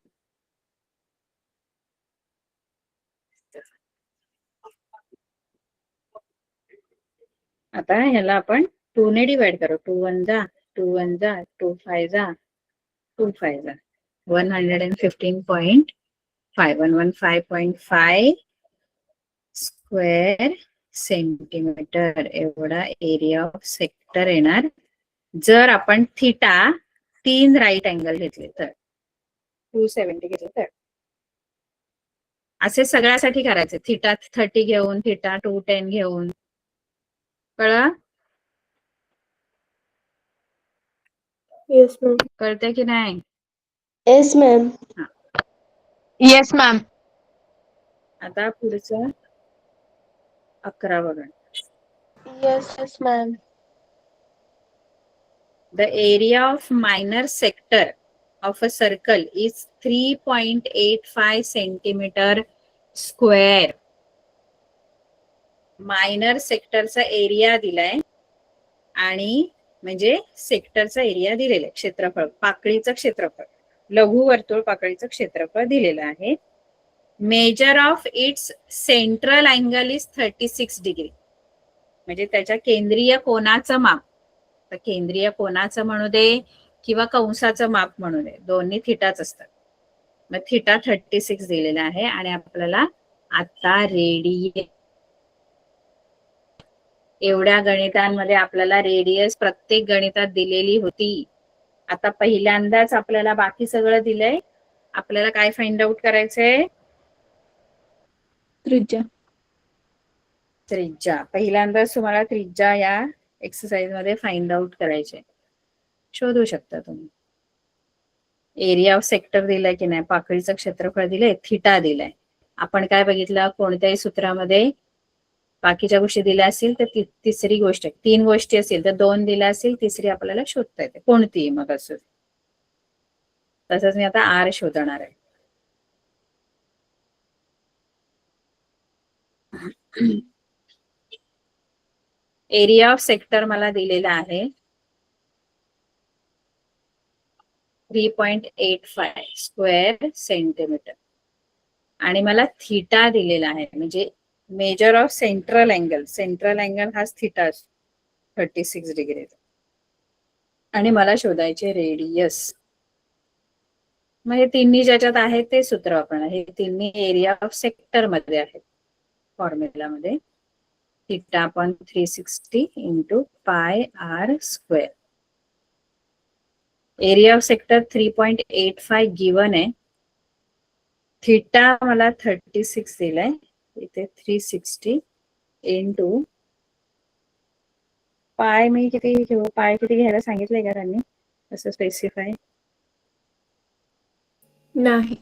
आता ह्याला आपण 2 ने डिवाइड करू. 2 1 जा, 2 1 जा, 2 5 जा, 2 5 जा. 115.5 115.5 स्क्वेअर सेंटीमीटर एवढा एरिया ऑफ सेक्टर येणार जर आपण थिटा 3 राईट अँगल घेतले तर. 270 घेतले तर. असे सगळ्यासाठी करायचे. थिटा 30 घेऊन, थिटा 210 घेऊन. कळलं? Yes ma'am. कळते की नाही? Yes ma'am. Yes ma'am. आता पुढचं 11 बघा. Yes ma'am. The area of minor sector of a circle is 3.85 centimeter square. Minor सेक्टरचा एरिया दिलाय आणि म्हणजे सेक्टरचा एरिया दिलेला आहे. क्षेत्रफळ, पाकळीचं क्षेत्रफळ, लघु वर्तुळ पाकळीचं क्षेत्रफळ दिलेलं आहे. Measure of its central angle is 36 degree. म्हणजे त्याच्या केंद्रीय कोनाचं माप. तर केंद्रीय कोनाचं म्हणू दे किंवा कंसाचं माप म्हणू दे, दोन्ही थिटाच असतात. मग थिटा 36 दिलेला आहे आणि आपल्याला आता रेडियस, एवढ्या गणितांमध्ये आपल्याला रेडियस प्रत्येक गणितात दिलेली होती. आता पहिल्यांदाच आपल्याला बाकी सगळं दिलंय. आपल्याला काय फाइंड आउट करायचंय? त्रिज्या. त्रिज्या. पहिल्यांदाच तुम्हाला त्रिज्या या एक्सरसाइज मध्ये फाइंड आउट करायचे. शोधू शकता तुम्ही. एरिया ऑफ सेक्टर दिलाय की नाही, पाकळीचं क्षेत्रफळ दिलंय, थिटा दिलाय. आपण काय बघितलं, कोणत्याही सूत्रामध्ये बाकीच्या गोष्टी दिल्या असतील तर तिसरी गोष्ट, 3 गोष्टी असतील तर 2 दिल्या असतील, तिसरी आपल्याला शोधता येते कोणतीही. मग असं तसंच मी आता आर शोधणार आहे. एरिया ऑफ सेक्टर मला दिलेला आहे 3.85 स्क्वेअर सेंटीमीटर आणि मला थिटा दिलेला आहे. म्हणजे measure of central angle, central angle हाच थिटा असतो 36 डिग्री. आणि मला शोधायचे रेडियस. म्हणजे तिन्ही ज्याच्यात आहे ते सूत्र वापरणार. हे तिन्ही एरिया ऑफ सेक्टर मध्ये आहेत फॉर्म्युलामध्ये. Theta upon 360 into pi R square. Area of sector 3.85 given आहे. थिटा मला 36 दिलाय. इथे 360 इंटू पाय मी किती घेऊ, पाय किती घ्यायला सांगितलंय का त्यांनी असं स्पेसिफाय? नाही.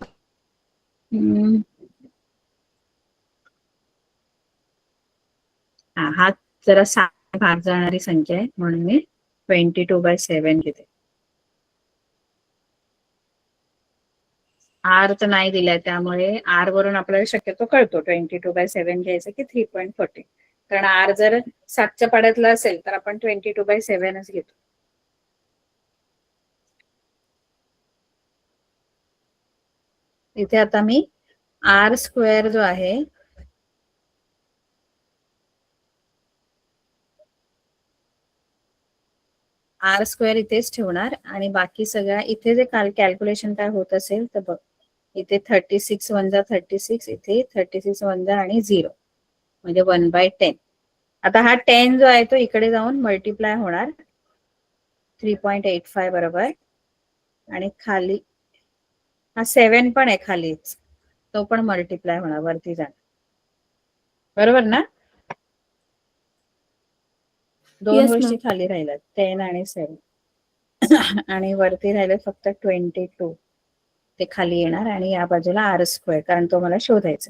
हा जरा 6 भाग जाणारी संख्या आहे म्हणून मी 22/7 घेते. आर तर नाही दिलाय त्यामुळे आर वरून आपल्याला शक्यतो कळतो 22/7 घ्यायचं की 3.40. कारण आर जर 7च्या पाड्यातला असेल तर आपण 22/7च घेतो. इथे आता मी आर स्क्वेअर जो आहे आर स्क्वेअर इथेच ठेवणार आणि बाकी सगळ्या इथे जे कॅल्क्युलेशन काय होत असेल तर बघ, इथे 36 वजा 36, इथे 36 वजा आणि 0 म्हणजे 1/10. आता हा 10 जो आहे तो इकडे जाऊन मल्टिप्लाय होणार 3.85 बरोबर. आणि खाली हा 7 पण आहे खालीच, तो पण मल्टिप्लाय होणार, वरती जाणार. बरोबर ना? 2 गोष्टी खाली राहिल्यात, 10 आणि 7. आणि वरती राहिले फक्त 22. ते खाली येणार आणि या बाजूला आर स्क्वेअर, कारण तो मला शोधायचा.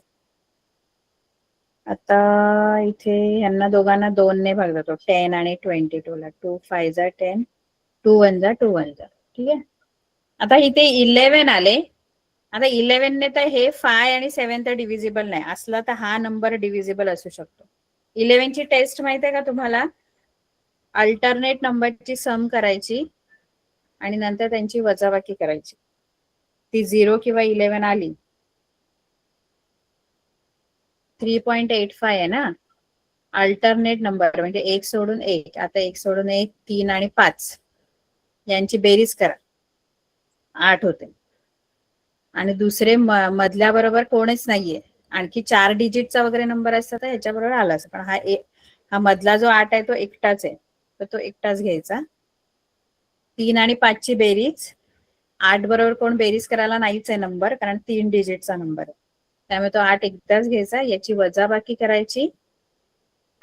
आता इथे यांना दोघांना 2 ने भाग जातो, 10 आणि 22 ला. 2 5 जा 10, 2 1 जा 2 1 जा. ठीक आहे. आता इथे 11 आले. आता 11 ने तर हे 5 आणि 7 तर डिव्हिजिबल नाही असला तर हा नंबर डिव्हिजिबल असू शकतो. 11 ची टेस्ट माहिती आहे का तुम्हाला? अल्टरनेट नंबरची सम करायची आणि नंतर त्यांची वजाबाकी करायची. ती 0 किंवा 11 आली 3.85 आहे ना, अल्टरनेट नंबर म्हणजे 1 सोडून 1. आता 1 सोडून 1, 3 आणि 5 यांची बेरीज करा, 8 होते. आणि दुसरे मधल्या बरोबर कोणीच नाहीये, आणखी 4 डिजिटचा वगैरे नंबर असता तर ह्याच्या बरोबर आला असता, पण हा मधला जो 8 आहे तो एकटाच आहे, तर तो एकटाच घ्यायचा. 3 आणि 5 ची बेरीज, 8 बरोबर कोण बेरीज करायला नाहीच आहे नंबर, कारण 3 डिजिटचा नंबर आहे, त्यामुळे तो 8 एकदाच घ्यायचा. याची वजाबाकी करायची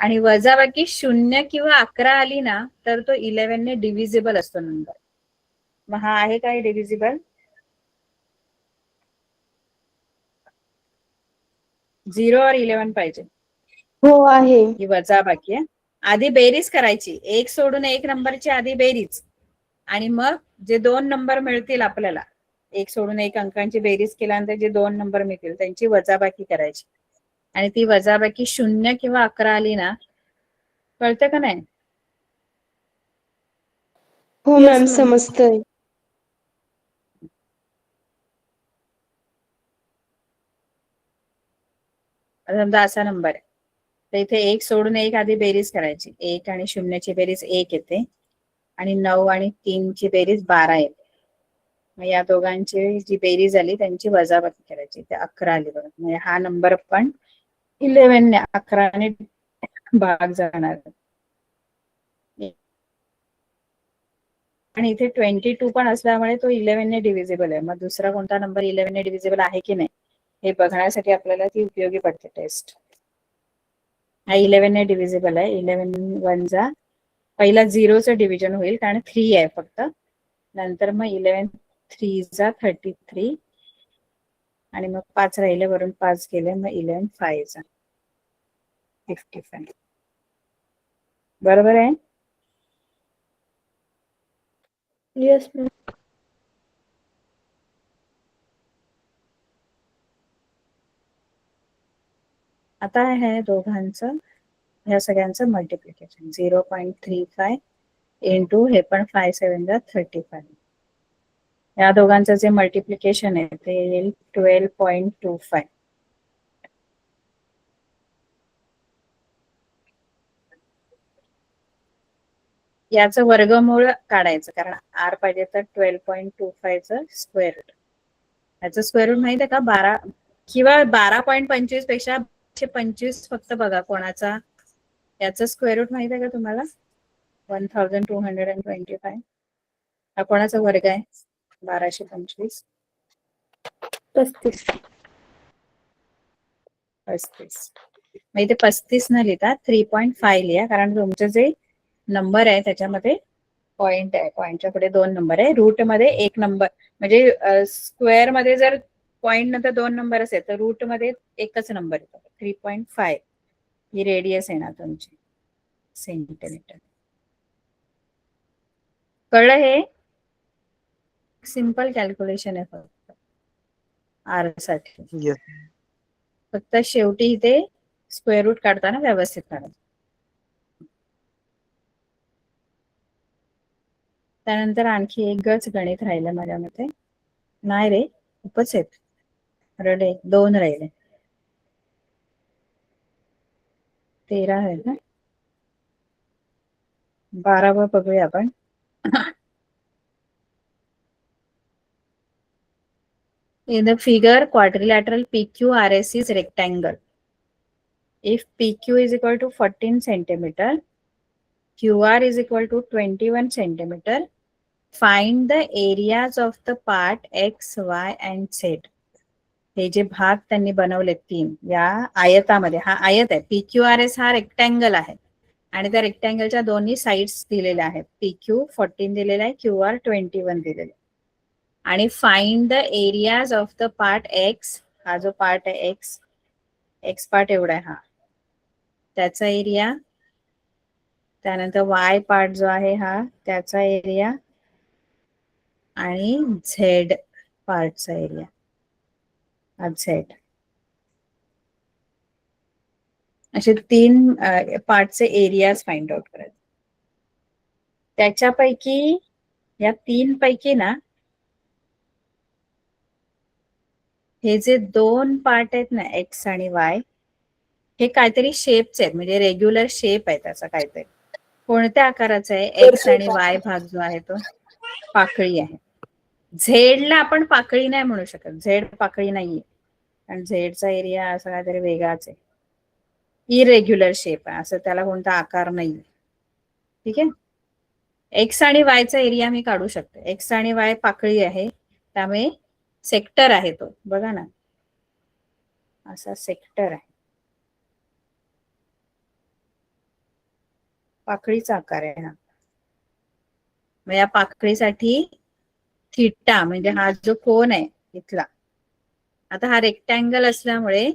आणि वजाबाकी 0 किंवा 11 आली ना तर तो 11 ने डिव्हिजिबल असतो नंबर. मग हा आहे काय डिव्हिजिबल? 0 और 11 पाहिजे. हो आहे. ही वजाबाकी आहे. आधी बेरीज करायची, 1 सोडून 1 नंबरची आधी बेरीज, आणि मग जे 2 नंबर मिळतील आपल्याला, 1 सोडून 1 अंकांची बेरीज केल्यानंतर जे 2 नंबर मिळतील त्यांची वजाबाकी करायची. आणि ती वजाबाकी 0 किंवा 11 आली ना, कळतं का नाही? हो Yes, मॅम, ma'am. समजतंय. समजा असा नंबर आहे, तर इथे 1 सोडून 1 आधी बेरीज करायची. 1 आणि 0 ची बेरीज 1 येते, आणि 9 आणि 3 ची बेरीज 12 येते. मग या दोघांची जी बेरीज आली त्यांची वजाबाकी करायची, ते 11 आली बघा. म्हणजे हा नंबर पण 11 ने, 11 ने भाग जाणार. आणि इथे 22 पण असल्यामुळे तो 11 ने डिव्हिजिबल आहे. मग दुसरा कोणता नंबर 11 ने डिव्हिजिबल आहे की नाही हे बघण्यासाठी आपल्याला ती उपयोगी पडते टेस्ट. हा 11 ने डिव्हिजिबल आहे. 11 वन जा, पहिला 0चं डिव्हिजन होईल कारण 3 आहे फक्त, नंतर मग 11 3 जा 33, आणि मग 5 राहिले, वरून 5 गेले, मग 11 5 जा 55. बरोबर आहे? Yes, ma'am. आता आहे दोघांचं, ह्या सगळ्यांचं मल्टिप्लिकेशन 0.35 इंटू हे पण 5 7 जा 35. या दोघांचं जे मल्टिप्लिकेशन आहे ते येईल 12.25. याचं वर्गमूळ काढायचं, कारण आर पाहिजे तर 12.25चं स्क्वेअर रूट. याचं स्क्वेअर रूट माहिती आहे का? 12 किंवा 12.25 पेक्षा 25 फक्त बघा कोणाचा. याचं स्क्वेअर रूट माहिती आहे का तुम्हाला? 1225. हा कोणाचा वर्ग आहे? 1225. 35. 35. मग इथे 35 न लिहिता 3.5 लिहा, कारण तुमचं जे नंबर आहे त्याच्यामध्ये पॉइंट आहे, पॉइंटच्या पुढे 2 नंबर आहे, रूट मध्ये 1 नंबर, म्हणजे स्क्वेअर मध्ये जर पॉइंट नंतर 2 नंबर असेल तर रूट मध्ये एकच नंबर येतो. 3.5 ही रेडियस येणार तुमची सेंटीमीटर. कळलं? हे सिंपल कॅल्क्युलेशन आहे फक्त आर साठी. Yes. फक्त शेवटी इथे स्क्वेअर रूट काढताना व्यवस्थित काढायचं. त्यानंतर आणखी एक गच गणित राहिलं माझ्या मते. नाही रे, खूपच आहेत. रडे 2 राहिले. 13 आहे ना, 12व बघूया आपण. In the figure, quadrilateral PQRS is rectangle. If PQ is equal to 14 centimeter, QR is equal to 21 centimeter, find the areas of the part X, Y and Z. हे जे भाग त्यांनी बनवले 3 या आयतामध्ये, हा आयत आहे. PQRS हा रेक्टँगल आहे आणि त्या रेक्टँगलच्या दोन्ही साइड्स दिलेल्या आहेत. PQ 14 दिलेला आहे, QR 21 दिलेला आहे. आणि find the areas of the part x, हा जो पार्ट आहे एक्स पार्ट एवढा आहे हा, त्याचा एरिया. त्यानंतर वाय पार्ट जो आहे हा, त्याचा एरिया. आणि झेड पार्टचा एरिया, हा झेड. असे 3 पार्टचे एरियाज फाइंड आउट करायचे. त्याच्यापैकी या 3 पैकी ना हे जे 2 पार्ट आहेत ना एक्स आणि वाय, हे काहीतरी शेपचे आहेत, म्हणजे रेग्युलर शेप आहे त्याचा काहीतरी. कोणत्या आकाराचा आहे? एक्स आणि वाय भाग जो आहे तो पाकळी आहे. झेडला आपण पाकळी नाही म्हणू शकत, झेड पाकळी नाहीये, कारण झेडचा एरिया असा काहीतरी वेगळाच आहे. इरेग्युलर शेप आहे, असं त्याला कोणता आकार नाहीये. ठीक आहे. एक्स आणि वायचा एरिया मी काढू शकते. एक्स आणि वाय पाकळी आहे, त्यामुळे सेक्टर आहे तो. बघा ना, असा सेक्टर आहे, पाकळीचा आकार आहे हा. मग या पाकळीसाठी थिटा म्हणजे हा जो कोन आहे इथला, आता हा रेक्टँगल असल्यामुळे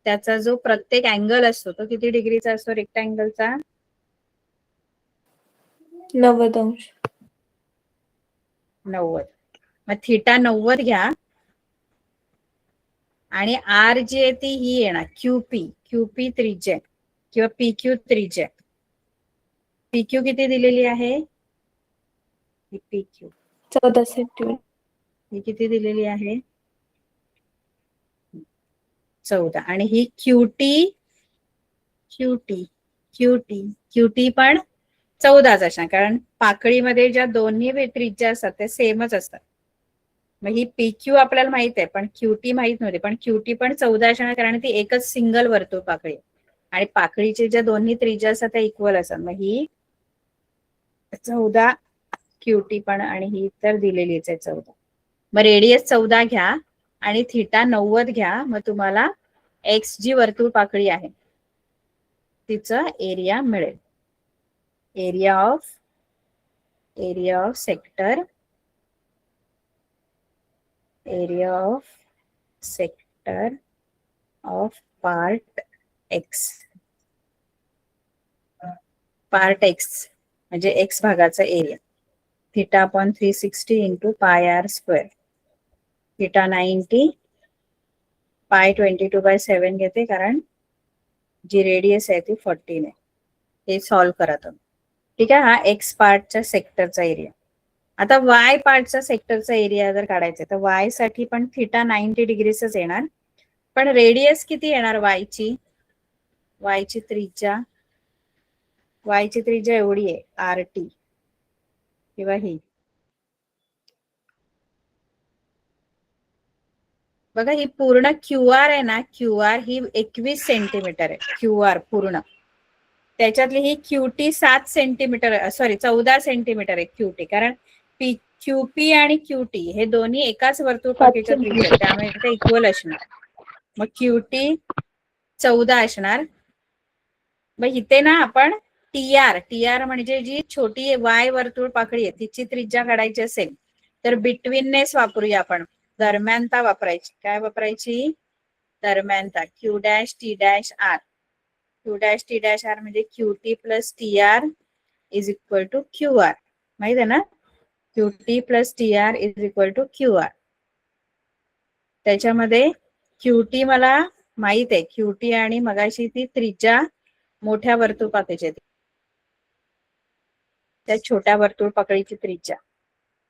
त्याचा जो प्रत्येक अँगल असतो तो किती डिग्रीचा असतो रेक्टँगलचा? 90 अंश. 90. मग थिटा 90 घ्या आणि आर जी आहे ती ही येणार क्यूपी त्रिज्या किंवा पीक्यू त्रिज्या. पीक्यू किती दिलेली आहे? PQ 14 centimetre. ही किती दिलेली आहे? 14. आणि ही क्यूटी पण 14च असणार, कारण पाकळीमध्ये ज्या दोन्ही त्रिज्या असतात त्या सेमच असतात. मग ही पीक्यू आपल्याला माहित आहे, पण क्यूटी माहित नव्हती, पण क्यूटी पण 14 असणार, कारण ती एकच सिंगल वर्तुळ पाकळी आणि पाकळीचे ज्या दोन्ही त्रिज्या असतात त्या इक्वल असतात. मग ही 14 क्यूटी पण, आणि ही तर दिलेलीच आहे 14. मग रेडियस 14 घ्या आणि थिटा 90 घ्या. मग तुम्हाला एक्स जी वर्तुळ पाकळी आहे तिचं एरिया मिळेल. Area of sector of part X म्हणजे एक्स भागाचा area. Theta upon 360 into pi R square. Theta 90, pi 22/7 घेते, कारण जी रेडियस आहे ती 14 आहे. हे सॉल्व्ह करा तुम्ही. ठीक आहे. हा एक्स पार्टच्या सेक्टरचा एरिया. आता वाय पार्टचा सेक्टरचा एरिया जर काढायचा तर वाय साठी पण थिटा 90 डिग्रीच येणार, पण रेडियस किती येणार वायची त्रिज्या एवढी आहे आर टी, किंवा ही बघा, ही पूर्ण क्यू आर आहे ना, क्यू आर ही 21 सेंटीमीटर आहे. क्यू आर पूर्ण, त्याच्यातली ही क्यूटी 7 सेंटीमीटर, सॉरी 14 सेंटीमीटर आहे क्यूटी, कारण क्यूपी आणि क्यूटी हे दोन्ही एकाच वर्तुळपाकीच्या त्रिज्या आहेत, त्यामुळे ते इक्वल असणार. मग क्यूटी 14 असणार. मग इथे ना आपण टीआर म्हणजे जी छोटी वाय वर्तुळ पाकळी आहे तिची त्रिज्या काढायची असेल तर बिटवीननेस वापरूया आपण. दरम्यानता वापरायची. काय वापरायची? दरम्यानता. Q dash T dash R. Q dash T dash R म्हणजे QT plus T R is equal to Q R. माहित आहे ना? QT plus T R is equal to Q R. त्याच्यामध्ये क्यूटी मला माहित आहे, क्यूटी आणि मगाशी ती त्रिज्या मोठ्या वर्तुळ पाकळीची, त्या छोट्या वर्तुळ पाकळीची त्रिज्या,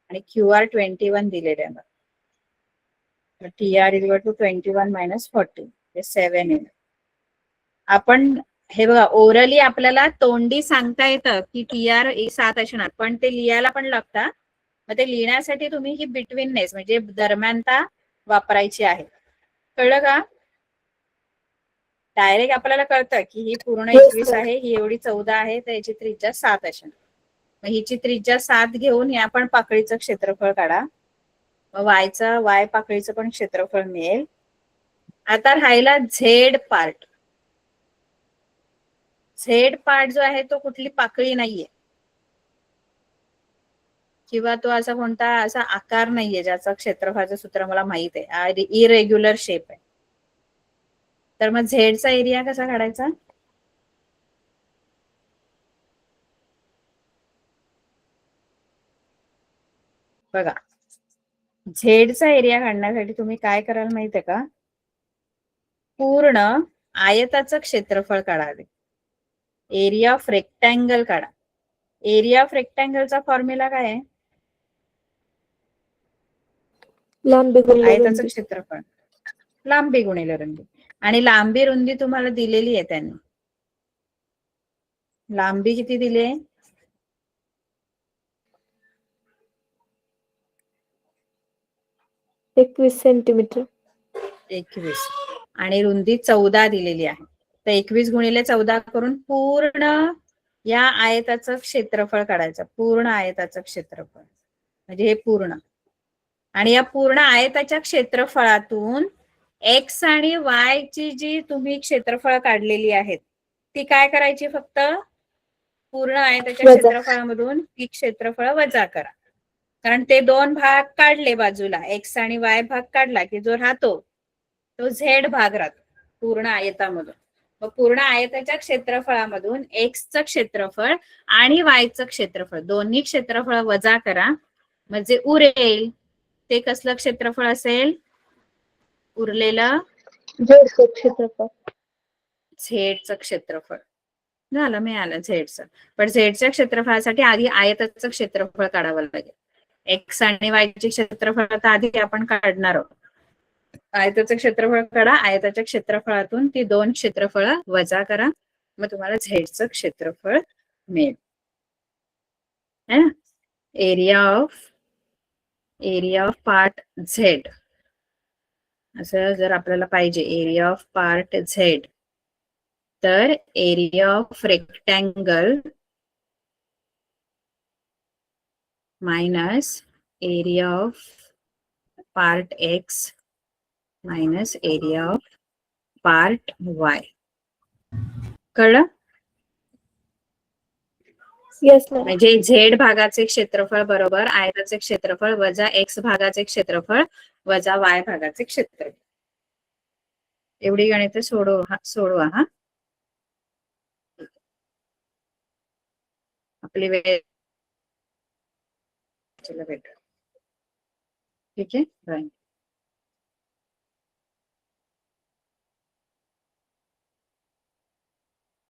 आणि क्यू आर 21 दिलेले आहे. T R equal to 21 minus 40 7 आहे. आपण हे बघा, ओरली आपल्याला तोंडी सांगता येतं की टी आर 7 असणार, पण ते लिहायला पण लागतं. मग ते लिहिण्यासाठी तुम्ही ही बिटवीननेस म्हणजे दरम्यानता वापरायची आहे. कळलं का? डायरेक्ट आपल्याला कळतं की ही पूर्ण 21 आहे, ही एवढी 14 आहे, तर याची त्रिज्या 7 असणार. मग हिची त्रिज्या 7 घेऊन या आपण पाकळीचं क्षेत्रफळ काढा. मग वाय पाकळीचं पण क्षेत्रफळ मिळेल. आता राहिला झेड पार्ट. झेड पार्ट जो आहे तो कुठली पाकळी नाहीये, किंवा तो असा कोणता असा आकार नाहीये ज्याचं क्षेत्रफळाचं सूत्र मला माहित आहे. इरेग्युलर शेप आहे. तर मग झेडचा एरिया कसा काढायचा? बघा, झेडचा एरिया काढण्यासाठी तुम्ही काय कराल माहितीये का? पूर्ण आयताचं क्षेत्रफळ काढावे. एरिया ऑफ रेक्टँगल काढा. एरिया ऑफ रेक्टँगलचा फॉर्म्युला काय आहे? लांबी गुणिले आयताचं रुंदी. क्षेत्रफळ लांबी गुणिले रुंदी. आणि लांबी रुंदी तुम्हाला दिलेली आहे त्यांनी. लांबी किती दिली आहे? 21 सेंटीमीटर. 21 आणि रुंदी 14 दिलेली आहे. तर 21 गुणिले 14 करून पूर्ण या आयताचं क्षेत्रफळ काढायचं. पूर्ण आयताचं क्षेत्रफळ म्हणजे हे पूर्ण. आणि या पूर्ण आयताच्या क्षेत्रफळातून एक्स आणि वाय ची जी तुम्ही क्षेत्रफळ काढलेली आहेत ती काय करायची? फक्त पूर्ण आयताच्या वजा. क्षेत्रफळामधून ती क्षेत्रफळ वजा करा. कारण ते दोन भाग काढले बाजूला, एक्स आणि वाय भाग काढला की जो राहतो तो झेड भाग राहतो पूर्ण आयतामधून. मग पूर्ण आयताच्या क्षेत्रफळामधून एक्सचं क्षेत्रफळ आणि वायचं क्षेत्रफळ दोन्ही क्षेत्रफळ वजा करा. म्हणजे उरेल ते कसलं क्षेत्रफळ असेल? उरलेलं झेडचं क्षेत्रफळ. झेडचं क्षेत्रफळ. झालं, मिळालं झेडचं. पण झेडच्या क्षेत्रफळासाठी आधी आयताचं क्षेत्रफळ काढावं लागेल. एक्स आणि वायचे क्षेत्रफळ तर आधी आपण काढणार आहोत. आयताचं क्षेत्रफळ काढा. आयताच्या क्षेत्रफळातून ती दोन क्षेत्रफळ वजा करा. मग तुम्हाला झेडचं क्षेत्रफळ मिळेल. है ना? एरिया ऑफ पार्ट झेड असं जर आपल्याला पाहिजे, एरिया ऑफ पार्ट झेड, तर area of rectangle minus area of part X minus area of part Y. कळलं? Yes ma'am. म्हणजे झेड भागाचे क्षेत्रफळ बरोबर आयताचे क्षेत्रफळ वजा एक्स भागाचे क्षेत्रफळ वजा वाय भागाचे क्षेत्रफळ. एवढी गणिते सोडवा हा. आपली वेळ भेट. ठीक आहे.